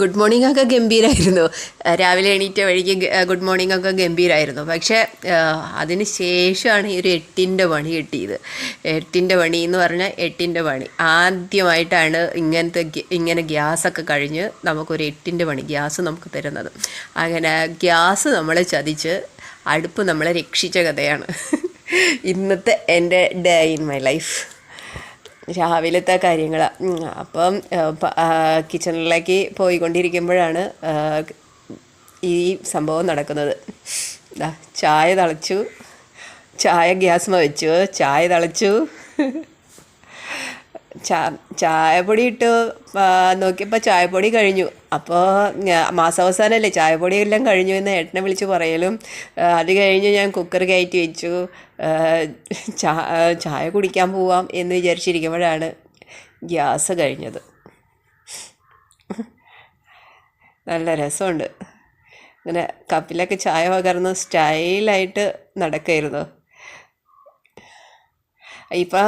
Good morning ഒക്കെ ഗംഭീരമായിരുന്നു. രാവിലെ എണീറ്റ വഴിക്ക് ഗുഡ് മോർണിംഗ് ഒക്കെ ഗംഭീരമായിരുന്നു. പക്ഷേ അതിന് ശേഷമാണ് ഈ ഒരു 8ൻ്റെ പണി കിട്ടിയത്. 8ൻ്റെ പണി എന്ന് പറഞ്ഞാൽ 8ൻ്റെ പണി ആദ്യമായിട്ടാണ് ഇങ്ങനെ ഗ്യാസൊക്കെ കഴിഞ്ഞ് നമുക്കൊരു 8ൻ്റെ പണി ഗ്യാസ് നമുക്ക് തരുന്നത്. അങ്ങനെ ഗ്യാസ് നമ്മളെ ചതിച്ച് അടുപ്പ് നമ്മളെ രക്ഷിച്ച കഥയാണ് ഇന്നത്തെ എൻ്റെ ഡേ ഇൻ മൈ ലൈഫ്. രാവിലത്തെ കാര്യങ്ങളാണ്. അപ്പം കിച്ചണിലേക്ക് പോയിക്കൊണ്ടിരിക്കുമ്പോഴാണ് ഈ സംഭവം നടക്കുന്നത്. ചായ തിളച്ചു, ചായ ഗ്യാസ്മ വെച്ചു, ചായ തിളച്ചു, ചായപ്പൊടി ഇട്ടു. നോക്കിയപ്പോൾ ചായപ്പൊടി കഴിഞ്ഞു. അപ്പോൾ മാസാവസാനമല്ലേ, ചായപ്പൊടി എല്ലാം കഴിഞ്ഞു എന്ന് ഏട്ടനെ വിളിച്ച് പറയലും. അത് കഴിഞ്ഞ് ഞാൻ കുക്കർ കയറ്റി വെച്ചു. ചായ കുടിക്കാൻ പോവാം എന്ന് വിചാരിച്ചിരിക്കുമ്പോഴാണ് ഗ്യാസ് കഴിഞ്ഞത്. നല്ല രസമുണ്ട്. ഇങ്ങനെ കപ്പിലൊക്കെ ചായ പകർന്ന് സ്റ്റൈലായിട്ട് നടക്കായിരുന്നു. ഇപ്പോൾ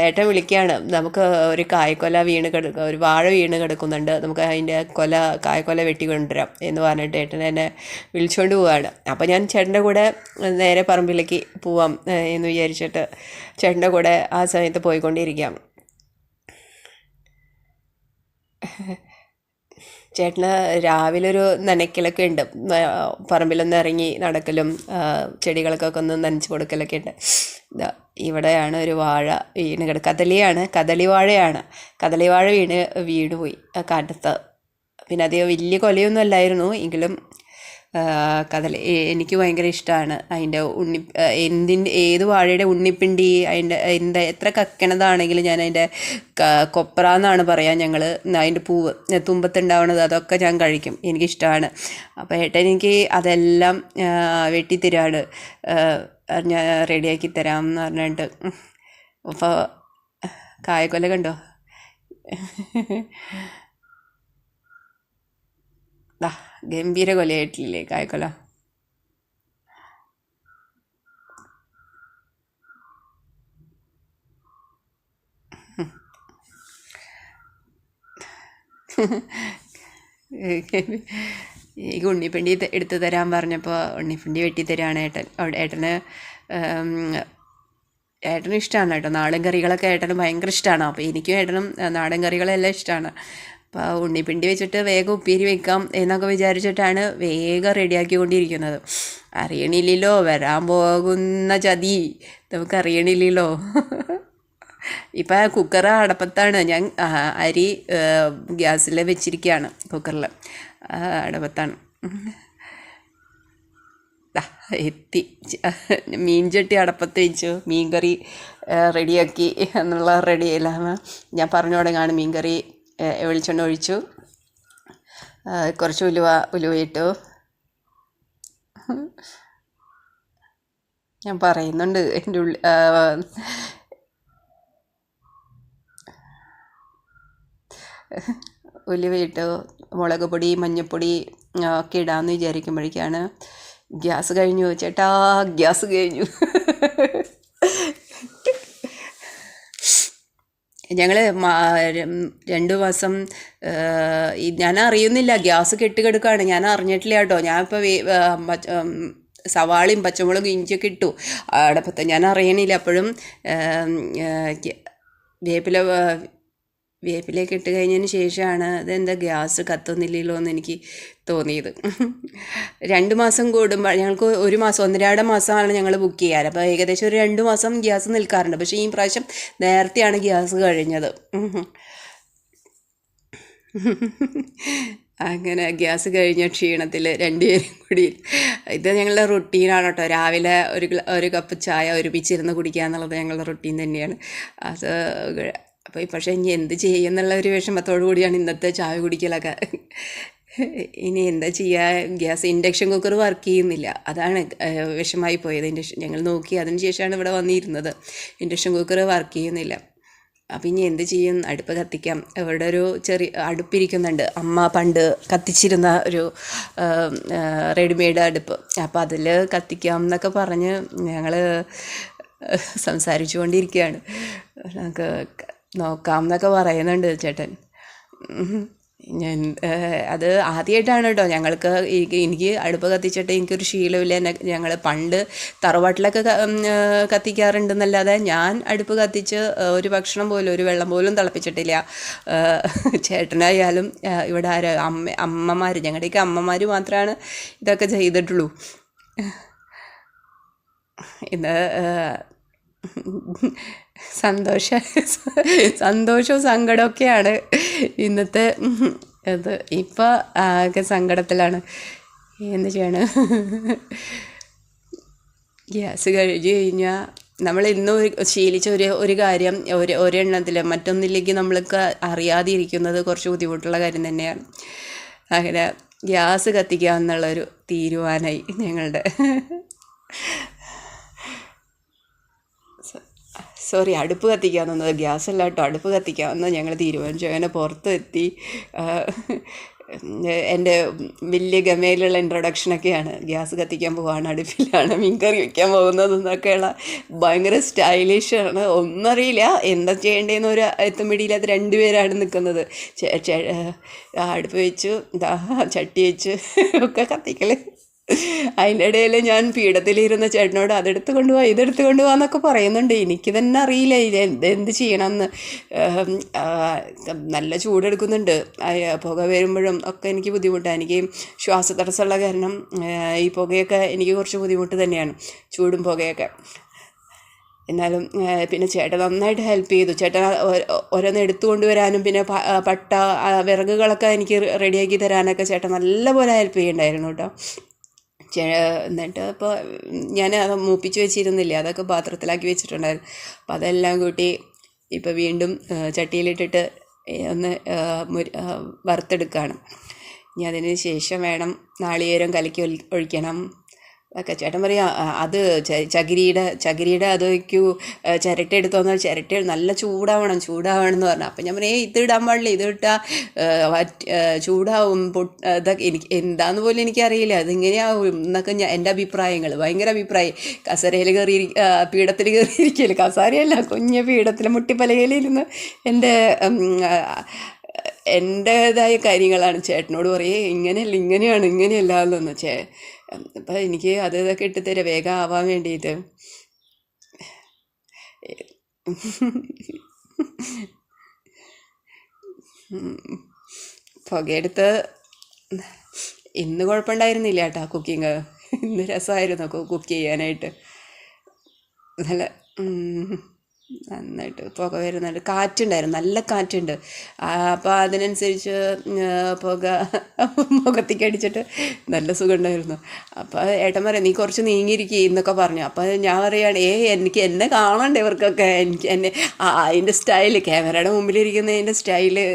ഏട്ടൻ വിളിക്കുകയാണ്, നമുക്ക് ഒരു കായ്ക്കൊല ഒരു വാഴ വീണ് കിടക്കുന്നുണ്ട്, നമുക്ക് അതിൻ്റെ കായ്ക്കൊല വെട്ടി കൊണ്ടുവരാം എന്ന് പറഞ്ഞിട്ട് ഏട്ടൻ എന്നെ വിളിച്ചുകൊണ്ട് പോവുകയാണ്. അപ്പോൾ ഞാൻ ചേട്ടൻ്റെ കൂടെ നേരെ പറമ്പിലേക്ക് പോവാം എന്ന് വിചാരിച്ചിട്ട് ചേട്ടൻ്റെ കൂടെ ആ സമയത്ത് പോയിക്കൊണ്ടിരിക്കാം. ചേട്ടന് രാവിലെ ഒരു നനയ്ക്കലൊക്കെ ഉണ്ട്, പറമ്പിലൊന്ന് ഇറങ്ങി നടക്കലും ചെടികൾക്കൊക്കെ ഒന്ന് നനച്ച് കൊടുക്കലൊക്കെ ഉണ്ട്. ഇവിടെയാണ് ഒരു വാഴ വീണ് കദളിവാഴയാണ്. കദളിവാഴ വീണുപോയി കാറ്റത്ത്. പിന്നെ അത് വലിയ കൊലയൊന്നും അല്ലായിരുന്നു, എങ്കിലും എനിക്ക് ഭയങ്കര ഇഷ്ടമാണ് അതിൻ്റെ ഏത് വാഴയുടെ ഉണ്ണിപ്പിണ്ടി, അതിൻ്റെ എത്ര കക്കണതാണെങ്കിലും ഞാൻ അതിൻ്റെ കൊപ്ര എന്നാണ് പറയാൻ ഞങ്ങൾ. അതിൻ്റെ പൂവ് തുമ്പത്തുണ്ടാവണത് അതൊക്കെ ഞാൻ കഴിക്കും, എനിക്കിഷ്ടമാണ്. അപ്പോൾ ഏട്ടൻ എനിക്ക് അതെല്ലാം വെട്ടിത്തരാണ്, ഞാൻ റെഡിയാക്കി തരാം എന്ന് പറഞ്ഞിട്ട്. അപ്പോൾ കായക്കൊല കണ്ടോ, ഗംഭീര കൊലയായിട്ടില്ലേ കായക്കൊല. ഈ ഉണ്ണിപ്പിണ്ടി എടുത്തു തരാൻ പറഞ്ഞപ്പോൾ ഉണ്ണിപ്പിണ്ടി വെട്ടിത്തരാണ് ഏട്ടന്. ഏട്ടനും ഇഷ്ടമാണ് കേട്ടോ നാടൻ കറികളൊക്കെ, ഏട്ടന് ഭയങ്കര ഇഷ്ടമാണ്. അപ്പോൾ എനിക്കും ഏട്ടനും നാടൻ കറികളെല്ലാം ഇഷ്ടമാണ്. അപ്പോൾ ഉണ്ണിപ്പിണ്ടി വെച്ചിട്ട് വേഗം ഉപ്പേരി വെക്കാം എന്നൊക്കെ വിചാരിച്ചിട്ടാണ് വേഗം റെഡിയാക്കിക്കൊണ്ടിരിക്കുന്നത്. അറിയണില്ലല്ലോ വരാൻ പോകുന്ന ചതി, നമുക്കറിയണില്ലല്ലോ. ഇപ്പം കുക്കർ അടപ്പത്താണ്, ഞാൻ അരി ഗ്യാസിൽ വെച്ചിരിക്കുകയാണ്, കുക്കറിൽ അടപ്പത്താണ്. എത്തി മീൻചട്ടി അടപ്പത്ത് വെച്ചു, മീൻകറി റെഡിയാക്കി എന്നുള്ള റെഡിയല്ല. ഞാൻ പറഞ്ഞു തുടങ്ങാണ്. മീൻകറി വെളിച്ചെണ്ണ ഒഴിച്ചു, കുറച്ച് ഉലുവയിട്ടു. ഞാൻ പറയുന്നുണ്ട് എൻ്റെ ഉലുവയിട്ടു, മുളക് പൊടി മഞ്ഞൾപ്പൊടി ഒക്കെ ഇടാമെന്ന് വിചാരിക്കുമ്പോഴേക്കാണ് ഗ്യാസ് കഴിഞ്ഞു. ചേട്ടാ ഗ്യാസ് കഴിഞ്ഞു. ഞങ്ങൾ 2 മാസം ഞാൻ അറിയുന്നില്ല, ഗ്യാസ് കെട്ടുകിടക്കുകയാണ്, ഞാൻ അറിഞ്ഞിട്ടില്ല കേട്ടോ. ഞാനിപ്പോൾ സവാളയും പച്ചമുളകും ഇഞ്ചിയൊക്കെ ഇട്ടു അടപ്പത്ത്, ഞാൻ അറിയണില്ല. അപ്പോഴും വേപ്പിലേക്ക് ഇട്ട് കഴിഞ്ഞതിന് ശേഷമാണ് അതെന്താ ഗ്യാസ് കത്തുന്നില്ലല്ലോ എന്ന് എനിക്ക് തോന്നിയത്. 2 മാസം കൂടുമ്പോൾ ഞങ്ങൾക്ക് 1 മാസം 1.5 മാസമാണ് ഞങ്ങൾ ബുക്ക് ചെയ്യാറ്. അപ്പോൾ ഏകദേശം ഒരു 2 മാസം ഗ്യാസ് നിൽക്കാറുണ്ട്. പക്ഷേ ഈ പ്രാവശ്യം നേരത്തെയാണ് ഗ്യാസ് കഴിഞ്ഞത്. അങ്ങനെ ഗ്യാസ് കഴിഞ്ഞ ക്ഷീണത്തിൽ 2 പേരും കൂടി, ഇത് ഞങ്ങളുടെ റുട്ടീനാണ് കേട്ടോ. രാവിലെ ഒരു കപ്പ് ചായ ഒരുമിച്ചിരുന്ന് കുടിക്കുക എന്നുള്ളത് ഞങ്ങളുടെ റുട്ടീൻ തന്നെയാണ്. അത് അപ്പോൾ പക്ഷേ ഇനി എന്ത് ചെയ്യുമെന്നുള്ള ഒരു വിഷമത്തോടു കൂടിയാണ് ഇന്നത്തെ ചായ കുടിക്കലൊക്കെ. ഇനി എന്താ ചെയ്യുക, ഇൻഡക്ഷൻ കുക്കർ വർക്ക് ചെയ്യുന്നില്ല, അതാണ് വിഷമായി പോയത്. ഞങ്ങൾ നോക്കി, അതിന് ശേഷമാണ് ഇവിടെ വന്നിരുന്നത്. ഇൻഡക്ഷൻ കുക്കർ വർക്ക് ചെയ്യുന്നില്ല. അപ്പോൾ ഇനി എന്ത് ചെയ്യും, അടുപ്പ് കത്തിക്കാം. ഇവിടെ ഒരു ചെറിയ അടുപ്പിരിക്കുന്നുണ്ട്, അമ്മ പണ്ട് കത്തിച്ചിരുന്ന ഒരു റെഡിമെയ്ഡ് അടുപ്പ്. അപ്പോൾ അതിൽ കത്തിക്കാം എന്നൊക്കെ പറഞ്ഞ് ഞങ്ങൾ സംസാരിച്ചു കൊണ്ടിരിക്കുകയാണ്. നമുക്ക് നോക്കാം എന്നൊക്കെ പറയുന്നുണ്ട് ചേട്ടൻ. ഞാൻ അത് ആദ്യമായിട്ടാണ് കേട്ടോ ഞങ്ങൾക്ക് എനിക്ക് അടുപ്പ് കത്തിച്ചിട്ട് എനിക്കൊരു ശീലമില്ല. ഞങ്ങൾ പണ്ട് തറവാട്ടിലൊക്കെ കത്തിക്കാറുണ്ടെന്നല്ലാതെ ഞാൻ അടുപ്പ് കത്തിച്ച് ഒരു ഭക്ഷണം പോലും ഒരു വെള്ളം പോലും തിളപ്പിച്ചിട്ടില്ല. ചേട്ടനായാലും ഇവിടെ അമ്മമാർ ഞങ്ങളുടെയൊക്കെ അമ്മമാർ മാത്രമാണ് ഇതൊക്കെ ചെയ്തിട്ടുള്ളൂ. ഇത് സന്തോഷ സന്തോഷവും സങ്കടമൊക്കെയാണ് ഇന്നത്തെ ഇത്. ഇപ്പോൾ ആകെ സങ്കടത്തിലാണ്. എന്ത് ചെയ്യണം, ഗ്യാസ് കഴിഞ്ഞ് കഴിഞ്ഞാൽ നമ്മൾ ഇന്നും ശീലിച്ച ഒരു കാര്യം ഒരെണ്ണത്തിൽ മറ്റൊന്നിലേക്ക് നമ്മൾക്ക് അറിയാതെ ഇരിക്കുന്നത് കുറച്ച് ബുദ്ധിമുട്ടുള്ള കാര്യം തന്നെയാണ്. അങ്ങനെ ഗ്യാസ് കത്തിക്കുക എന്നുള്ളൊരു തീരുമാനമായി ഞങ്ങളുടെ. സോറി, അടുപ്പ് കത്തിക്കാമെന്നത്, ഗ്യാസ് അല്ല കേട്ടോ, അടുപ്പ് കത്തിക്കാമെന്ന് ഞങ്ങൾ തീരുമാനിച്ചു. അങ്ങനെ പുറത്തെത്തി. എൻ്റെ വലിയ ഗമയിലുള്ള ഇൻട്രൊഡക്ഷനൊക്കെയാണ്. ഗ്യാസ് കത്തിക്കാൻ പോവാണ്, അടുപ്പിലാണ് മീൻകറി വയ്ക്കാൻ പോകുന്നത് എന്നൊക്കെയുള്ള ഭയങ്കര സ്റ്റൈലിഷാണ്. ഒന്നും അറിയില്ല എന്താ ചെയ്യേണ്ടതെന്ന് ഒരു എത്തുമിടിയില്ലാത്ത രണ്ടുപേരാണ് നിൽക്കുന്നത്. അടുപ്പ് വെച്ചു, ചട്ടി വെച്ച് ഒക്കെ കത്തിക്കൽ. അതിൻ്റെ ഇടയിൽ ഞാൻ പീഠത്തിലിരുന്ന ചേട്ടനോട് അതെടുത്ത് കൊണ്ടുപോവാ ഇതെടുത്ത് കൊണ്ടുപോകാം എന്നൊക്കെ പറയുന്നുണ്ട്. എനിക്ക് തന്നെ അറിയില്ല എന്ത് ചെയ്യണമെന്ന്. നല്ല ചൂടെടുക്കുന്നുണ്ട്, പുക വരുമ്പോഴും ഒക്കെ എനിക്ക് ബുദ്ധിമുട്ടാണ്. എനിക്ക് ശ്വാസതടസ്സമുള്ള കാരണം ഈ പുകയൊക്കെ എനിക്ക് കുറച്ച് ബുദ്ധിമുട്ട് തന്നെയാണ്, ചൂടും പുകയൊക്കെ. എന്നാലും പിന്നെ ചേട്ടൻ നന്നായിട്ട് ഹെൽപ്പ് ചെയ്തു. ചേട്ടൻ ഓരോന്ന് എടുത്തു കൊണ്ടുവരാനും പിന്നെ പട്ട വിറകുകളൊക്കെ എനിക്ക് റെഡിയാക്കി തരാനൊക്കെ ചേട്ടൻ നല്ലപോലെ ഹെൽപ്പ് ചെയ്യുന്നുണ്ടായിരുന്നു കേട്ടോ. എന്നിട്ട് ഇപ്പോൾ ഞാൻ മൂപ്പിച്ച് വെച്ചിരുന്നില്ല, അതൊക്കെ പാത്രത്തിലാക്കി വെച്ചിട്ടുണ്ടായിരുന്നു. അപ്പം അതെല്ലാം കൂട്ടി ഇപ്പോൾ വീണ്ടും ചട്ടിയിലിട്ടിട്ട് ഒന്ന് വറുത്തെടുക്കുകയാണ്. ഇനി അതിന് ശേഷം വേണം നാളികേരം കലക്കി ഒഴിക്കണം. ഒക്കെ ചേട്ടൻ പറയാം അത് ചകിരിയുടെ അത് വയ്ക്കൂ, ചിരട്ട എടുത്തോന്ന്. ചിരട്ട നല്ല ചൂടാവണം എന്ന് പറഞ്ഞു. അപ്പം ഞാൻ പറയാം ഇത് ഇടാൻ പാടില്ല, ഇത് ഇട്ടാൽ ചൂടാവും, ഇതൊക്കെ എനിക്ക് എന്താന്ന് പോലും എനിക്കറിയില്ല, അതിങ്ങനെയാവും എന്നൊക്കെ എൻ്റെ അഭിപ്രായങ്ങൾ, ഭയങ്കര അഭിപ്രായം. കസേരയിൽ പീഠത്തിൽ കയറിയിരിക്കല്, കസാരയല്ല കുഞ്ഞ പീഠത്തിൽ മുട്ടിപ്പലകയിലിരുന്ന് എൻ്റേതായ കാര്യങ്ങളാണ് ചേട്ടനോട് പറയേ ഇങ്ങനെയല്ല എന്നൊന്ന്. അപ്പം എനിക്ക് ഇതൊക്കെ ഇട്ടുതരാം വേഗം ആവാൻ വേണ്ടിയിട്ട്. പുകയെടുത്ത് ഇന്ന് കുഴപ്പമുണ്ടായിരുന്നില്ല കേട്ടോ കുക്കിങ്. ഇന്ന് രസമായിരുന്നു കുക്ക് ചെയ്യാനായിട്ട്. നല്ല നന്നായിട്ട് പുക വരുന്നുണ്ട്, കാറ്റുണ്ടായിരുന്നു, നല്ല കാറ്റുണ്ട്. അപ്പോൾ അതിനനുസരിച്ച് പുക മുഖത്തേക്ക് അടിച്ചിട്ട് നല്ല സുഖമുണ്ടായിരുന്നു. അപ്പോൾ ഏട്ടൻ പറയാം നീ കുറച്ച് നീങ്ങിയിരിക്കുക എന്നൊക്കെ പറഞ്ഞു. അപ്പോൾ ഞാൻ പറയുകയാണ് എനിക്ക് എന്നെ കാണണ്ടേ ഇവർക്കൊക്കെ, അതിൻ്റെ സ്റ്റൈല്, ക്യാമറയുടെ മുമ്പിലിരിക്കുന്നതിൻ്റെ സ്റ്റൈല്,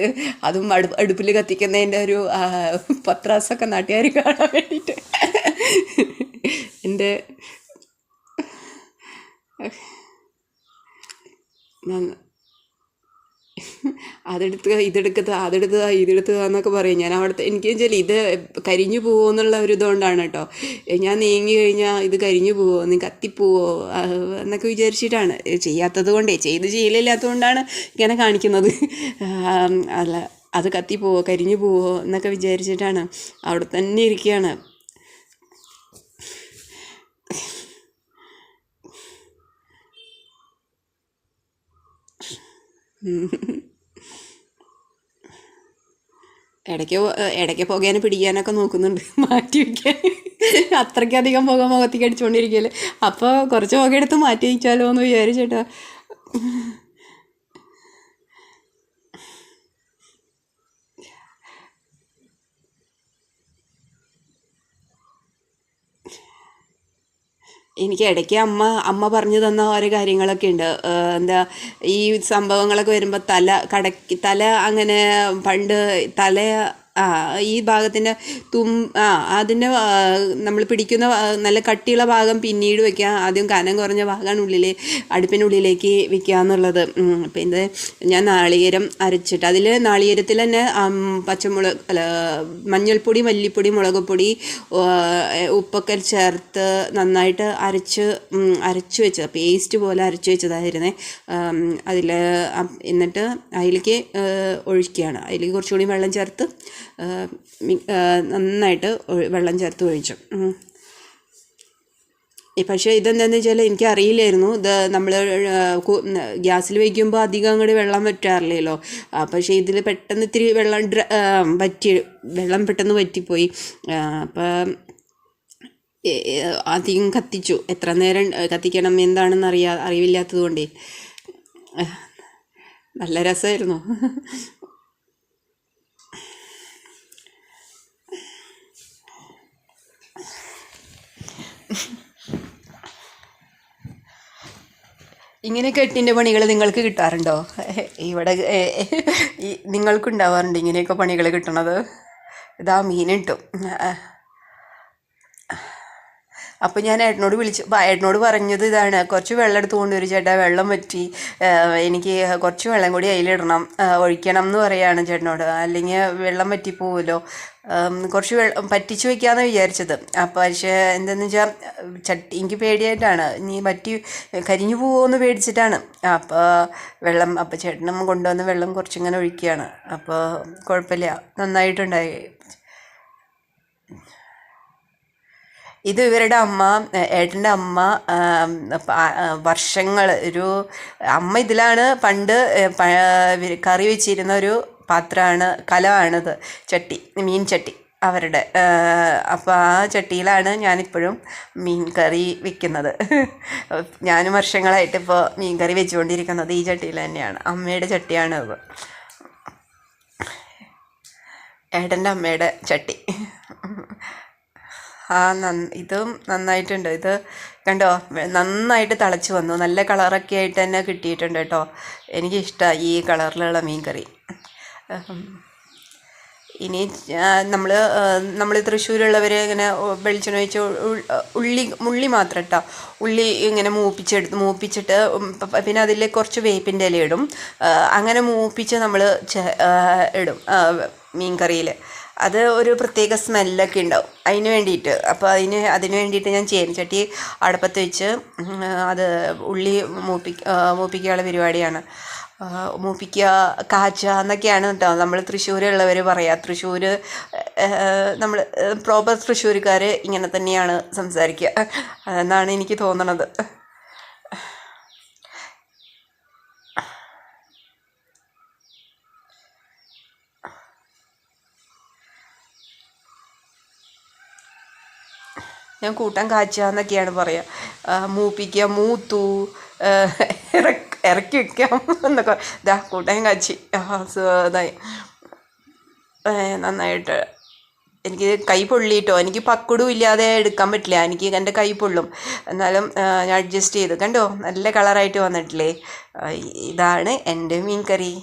അതും അടുപ്പിൽ കത്തിക്കുന്നതിൻ്റെ ഒരു പത്രാസൊക്കെ നാട്ടുകാർ കാണാൻ വേണ്ടിയിട്ട്. എൻ്റെ ഇതെടുക്കുക എന്നൊക്കെ പറയും. ഞാൻ അവിടുത്തെ എനിക്ക് വെച്ചാൽ ഇത് കരിഞ്ഞു പോവോ എന്നുള്ള ഒരു ഇതുകൊണ്ടാണ് കേട്ടോ. ഞാൻ നീങ്ങി കഴിഞ്ഞാൽ ഇത് കരിഞ്ഞു പോവോ, നീ കത്തിപ്പോവോ എന്നൊക്കെ വിചാരിച്ചിട്ടാണ്. ചെയ്ത് ശീലമില്ലാത്തത് കൊണ്ടാണ് ഇങ്ങനെ കാണിക്കുന്നത്. അല്ല അത് കത്തിപ്പോവോ കരിഞ്ഞു പോവോ എന്നൊക്കെ വിചാരിച്ചിട്ടാണ് അവിടെ തന്നെ ഇരിക്കുകയാണ്. ഇടയ്ക്ക് പുകേനെ പിടിക്കാനൊക്കെ നോക്കുന്നുണ്ട്, മാറ്റി വയ്ക്കാൻ. അത്രയ്ക്കധികം പുക മുഖത്തേക്ക് അടിച്ചുകൊണ്ടിരിക്കുകയല്ലേ. അപ്പോൾ കുറച്ച് പുക എടുത്ത് മാറ്റി വയ്ക്കാമല്ലോ എന്ന് വിചാരിച്ചേട്ടാ. എനിക്ക് ഇടയ്ക്ക് അമ്മ പറഞ്ഞു തന്ന ഓരോ കാര്യങ്ങളൊക്കെ ഉണ്ട്. എന്താ ഈ സംഭവങ്ങളൊക്കെ വരുമ്പോൾ തല അങ്ങനെ പണ്ട് ആ ഈ ഭാഗത്തിൻ്റെ തും ആ അതിൻ്റെ നമ്മൾ പിടിക്കുന്ന നല്ല കട്ടിയുള്ള ഭാഗം പിന്നീട് വെക്കുക. ആദ്യം കനം കുറഞ്ഞ ഭാഗമാണ് അടുപ്പിനുള്ളിലേക്ക് വെക്കുക എന്നുള്ളത്. പിന്നെ ഞാൻ നാളികേരം അരച്ചിട്ട് അതിൽ നാളികേരത്തിൽ തന്നെ പച്ചമുളക് മഞ്ഞൾപ്പൊടി, മല്ലിപ്പൊടി, മുളക് പൊടി, ഉപ്പൊക്കെ ചേർത്ത് നന്നായിട്ട് അരച്ച് വെച്ചത്, പേസ്റ്റ് പോലെ അരച്ച് വെച്ചതായിരുന്നേ. എന്നിട്ട് അതിലേക്ക് ഒഴിക്കുകയാണ്. അതിലേക്ക് കുറച്ചുകൂടി വെള്ളം ചേർത്ത് നന്നായിട്ട് വെള്ളം ചേർത്ത് ഒഴിച്ചു. പക്ഷേ ഇതെന്താണെന്ന് വെച്ചാൽ എനിക്കറിയില്ലായിരുന്നു, ഇത് നമ്മൾ ഗ്യാസിൽ വയ്ക്കുമ്പോൾ അധികം അങ്ങോട്ട് വെള്ളം വറ്റാറില്ലല്ലോ. പക്ഷേ ഇതിൽ പെട്ടെന്ന് ഇത്തിരി വെള്ളം പെട്ടെന്ന് വറ്റിപ്പോയി. അപ്പം അധികം കത്തിച്ചു. എത്ര നേരം കത്തിക്കണം എന്താണെന്ന് അറിവില്ലാത്തത് കൊണ്ടേ നല്ല രസമായിരുന്നു. ഇങ്ങനെയൊക്കെ എട്ടിൻ്റെ പണികൾ നിങ്ങൾക്ക് കിട്ടാറുണ്ടോ? ഇവിടെ നിങ്ങൾക്കുണ്ടാവാറുണ്ട് ഇങ്ങനെയൊക്കെ പണികൾ കിട്ടണത്? ഇതാ മീൻ കിട്ടും. അപ്പോൾ ഞാൻ ഏട്ടനോട് പറഞ്ഞത് ഇതാണ്, കുറച്ച് വെള്ളം എടുത്ത് കൊണ്ടുവരും ചേട്ടാ, വെള്ളം വറ്റി, എനിക്ക് കുറച്ച് വെള്ളം കൂടി അതിലിടണം, ഒഴിക്കണം എന്ന് പറയുകയാണ് ചേട്ടനോട്, അല്ലെങ്കിൽ വെള്ളം വറ്റിപ്പോവുമല്ലോ. കുറച്ച് വെള്ളം പറ്റിച്ച് വയ്ക്കാമെന്ന് വിചാരിച്ചത്. അപ്പോൾ പക്ഷേ എന്താണെന്ന് വെച്ചാൽ എനിക്ക് പേടിയായിട്ടാണ്, നീ കരിഞ്ഞു പോവുമെന്ന് പേടിച്ചിട്ടാണ്. അപ്പോൾ ചേട്ടനും കൊണ്ടുവന്ന് വെള്ളം കുറച്ചിങ്ങനെ ഒഴിക്കുകയാണ്. അപ്പോൾ കുഴപ്പമില്ല, നന്നായിട്ടുണ്ടായി. ഇത് ഇവരുടെ ഏട്ടൻ്റെ അമ്മ വർഷങ്ങൾ അമ്മ ഇതിലാണ് പണ്ട് കറി വെച്ചിരുന്ന ഒരു പാത്രമാണ്, കലമാണിത്, ചട്ടി, മീൻ ചട്ടി അവരുടെ. അപ്പോൾ ആ ചട്ടിയിലാണ് ഞാനിപ്പോഴും മീൻ കറി വെക്കുന്നത്. ഞാനും വർഷങ്ങളായിട്ട് ഇപ്പോൾ മീൻ കറി വെച്ചുകൊണ്ടിരിക്കുന്നത് ഈ ചട്ടിയിൽ തന്നെയാണ്. അമ്മയുടെ ചട്ടിയാണ് അത്, ഏട്ടൻ്റെ അമ്മയുടെ ചട്ടി. ഇതും നന്നായിട്ടുണ്ട്. ഇത് കണ്ടോ, നന്നായിട്ട് തിളച്ച് വന്നു, നല്ല കളറൊക്കെ ആയിട്ട് തന്നെ കിട്ടിയിട്ടുണ്ട് കേട്ടോ. എനിക്കിഷ്ടമായി ഈ കളറിലുള്ള മീൻ കറി. ഇനി നമ്മൾ തൃശ്ശൂരുള്ളവർ ഇങ്ങനെ വെളിച്ചെണ്ണ ഒഴിച്ച് ഉള്ളി മാത്രം ഇട്ടോ, ഉള്ളി ഇങ്ങനെ മൂപ്പിച്ചിട്ട് പിന്നെ അതിൽ കുറച്ച് വേപ്പിൻ്റെ ഇല ഇടും. അങ്ങനെ മൂപ്പിച്ച് നമ്മൾ ഇടും മീൻ കറിയിൽ. അത് ഒരു പ്രത്യേക സ്മെല്ലൊക്കെ ഉണ്ടാവും അതിന് വേണ്ടിയിട്ട്. അപ്പോൾ അതിന് വേണ്ടിയിട്ട് ഞാൻ ചീനച്ചട്ടി അടുപ്പത്ത് വെച്ച് അത് ഉള്ളി മൂപ്പിക്കാനുള്ള പരിപാടിയാണ്. കാച്ചുക എന്നൊക്കെയാണ് കേട്ടോ നമ്മൾ തൃശ്ശൂരുള്ളവർ പറയുക. നമ്മൾ പ്രോപ്പർ തൃശ്ശൂർക്കാർ ഇങ്ങനെ തന്നെയാണ് സംസാരിക്കുക എന്നാണ് എനിക്ക് തോന്നണത്. ഞാൻ കൂട്ടാൻ കാച്ചുക എന്നൊക്കെയാണ് പറയുക. മൂപ്പിക്കുക, മൂത്തു, ഇറക്കി വയ്ക്കാം എന്നൊക്കെ. ഇതാ കൂട്ടാൻ കാച്ചി ഇതായി നന്നായിട്ട്. എനിക്ക് കൈ പൊള്ളിയിട്ടോ, എനിക്ക് പക്കുടും ഇല്ലാതെ എടുക്കാൻ പറ്റില്ല, എനിക്ക് എൻ്റെ കൈ പൊള്ളും. എന്നാലും ഞാൻ അഡ്ജസ്റ്റ് ചെയ്തു. കണ്ടോ, നല്ല കളറായിട്ട് വന്നിട്ടില്ലേ? ഇതാണ് എൻ്റെ മീൻ കറി,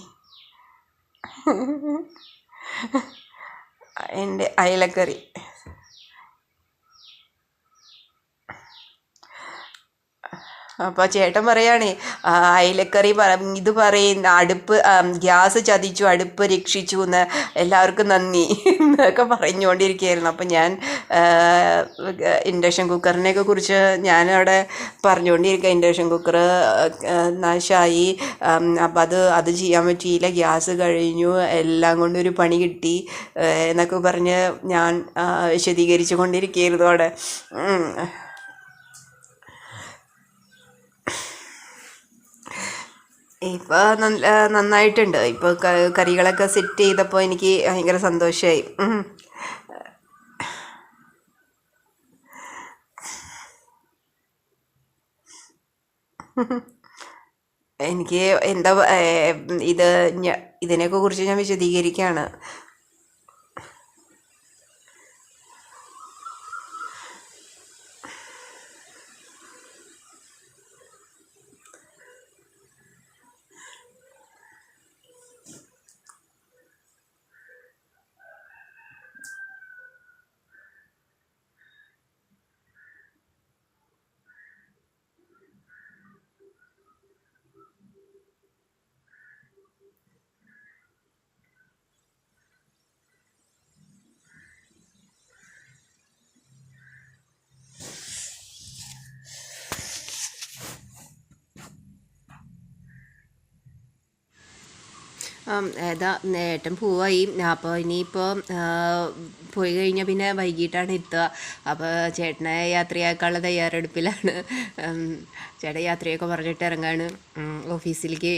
എൻ്റെ അയലക്കറി. അപ്പോൾ ചേട്ടൻ പറയുകയാണേ, അയലക്കറി ഇത് പറയുന്ന ഗ്യാസ് ചതിച്ചു, അടുപ്പ് രക്ഷിച്ചു എന്ന്, എല്ലാവർക്കും നന്ദി എന്നൊക്കെ പറഞ്ഞുകൊണ്ടിരിക്കുകയായിരുന്നു. അപ്പം ഞാൻ ഇൻഡക്ഷൻ കുക്കറിനെയൊക്കെ കുറിച്ച് ഞാനവിടെ പറഞ്ഞുകൊണ്ടിരിക്കുക. ഇൻഡക്ഷൻ കുക്കർ നാശമായി, അപ്പം അത് ചെയ്യാൻ പറ്റിയില്ല, ഗ്യാസ് കഴിഞ്ഞു, എല്ലാം കൊണ്ടൊരു പണി കിട്ടി എന്നൊക്കെ പറഞ്ഞ് ഞാൻ വിശദീകരിച്ചു കൊണ്ടിരിക്കുകയായിരുന്നു അവിടെ. ഇപ്പോൾ നന്നായിട്ടുണ്ട്. ഇപ്പോൾ കറികളൊക്കെ സെറ്റ് ചെയ്തപ്പോൾ എനിക്ക് ഭയങ്കര സന്തോഷമായി. എനിക്ക് ഇതിനെയൊക്കെ കുറിച്ച് ഞാൻ വിശദീകരിക്കുകയാണ്. ഏതാ നേട്ടൻ പോവായി. അപ്പോൾ ഇനിയിപ്പോൾ പോയി കഴിഞ്ഞാൽ പിന്നെ വൈകിട്ടാണ് എത്തുക. അപ്പോൾ ചേട്ടനെ യാത്രയാക്കാനുള്ള തയ്യാറെടുപ്പിലാണ്. ചേട്ടൻ യാത്രയൊക്കെ പറഞ്ഞിട്ട് ഇറങ്ങാണ് ഓഫീസിലേക്ക്.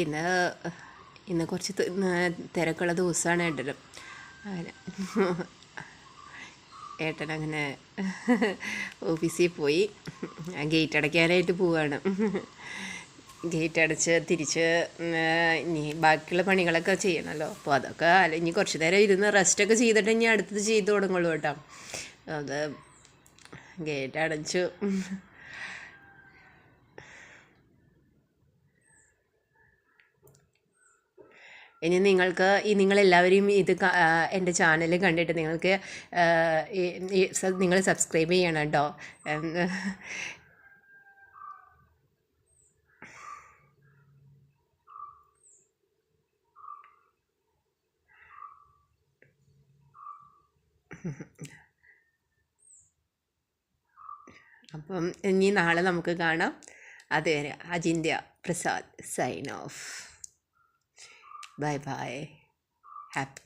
ഇന്ന് ഇന്ന് കുറച്ച് തിരക്കുള്ള ദിവസമാണ് ഏട്ടനും. അങ്ങനെ ഏട്ടനങ്ങനെ ഓഫീസിൽ പോയി ഗേറ്റ് അടയ്ക്കാനായിട്ട് പോവുകയാണ്. ഗേറ്റ് അടച്ച് തിരിച്ച് ഇനി ബാക്കിയുള്ള പണികളൊക്കെ ചെയ്യണമല്ലോ. അപ്പോൾ അതൊക്കെ ഇനി കുറച്ച് നേരം ഇരുന്ന് റെസ്റ്റൊക്കെ ചെയ്തിട്ട് ഇനി അടുത്തത് ചെയ്ത് തുടങ്ങുള്ളൂ കേട്ടോ. അത് ഗേറ്റ് അടച്ചു. ഇനി നിങ്ങളെല്ലാവരും എൻ്റെ ചാനൽ കണ്ടിട്ട് നിങ്ങൾ സബ്സ്ക്രൈബ് ചെയ്യണം കേട്ടോ. അപ്പം ഇനി നാളെ നമുക്ക് കാണാം. അതുവരെ അജിന്ത്യ Prasad sign off. Bye bye. Happy.